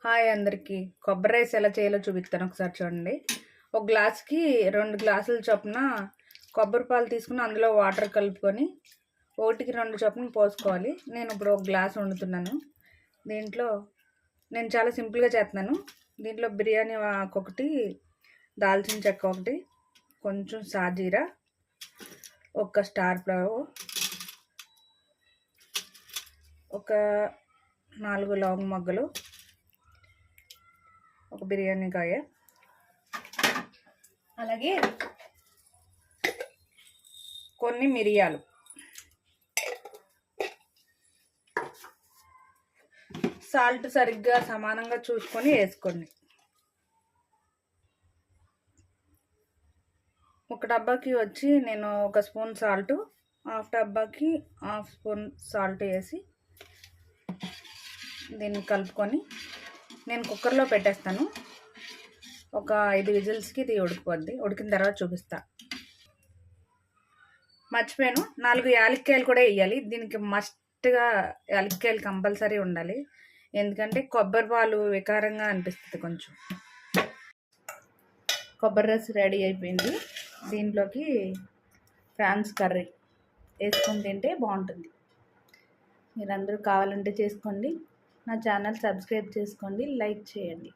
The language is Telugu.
హాయ్ అందరికీ. కొబ్బరి రైస్ ఎలా చేయాలో చూపిస్తాను, ఒకసారి చూడండి. ఒక గ్లాస్కి 2 గ్లాసుల చొప్పున కొబ్బరి పాలు తీసుకుని అందులో వాటర్ కలుపుకొని 1కి 2 చొప్పున పోసుకోవాలి. నేను ఇప్పుడు ఒక గ్లాస్ వండుతున్నాను. దీంట్లో నేను చాలా సింపుల్గా చేస్తున్నాను. దీంట్లో బిర్యానీ ఆకు ఒకటి, దాల్చిన చెక్క ఒకటి, కొంచెం సాజీరా, ఒక స్టార్ ఫ్లవర్, ఒక 4 లవంగ మొగ్గలు, ఒక బిర్యానీ కాయ, అలాగే కొన్ని మిరియాలు, సాల్ట్ సరిగ్గా సమానంగా చూసుకొని వేసుకోండి. ఒక డబ్బాకి వచ్చి నేను 1 స్పూన్ సాల్ట్, హాఫ్ డబ్బాకి 1/2 స్పూన్ సాల్ట్ వేసి దీన్ని కలుపుకొని నేను కుక్కర్లో పెట్టేస్తాను. ఒక 5 విజిల్స్కి ఇది ఉడికిపోద్ది. ఉడికిన తర్వాత చూపిస్తా. మర్చిపోయాను, 4 యాలక్కాయలు కూడా వేయాలి. దీనికి మస్ట్గా యాలక్కాయలు కంపల్సరీ ఉండాలి, ఎందుకంటే కొబ్బరి పాలు వికారంగా అనిపిస్తుంది కొంచెం. కొబ్బరి రసం రెడీ అయిపోయింది. దీంట్లోకి ప్రాన్స్ కర్రీ వేసుకొని తింటే బాగుంటుంది. మీరందరూ కావాలంటే చేసుకోండి. నా ఛానల్ సబ్స్క్రైబ్ చేసుకోండి, లైక్ చేయండి.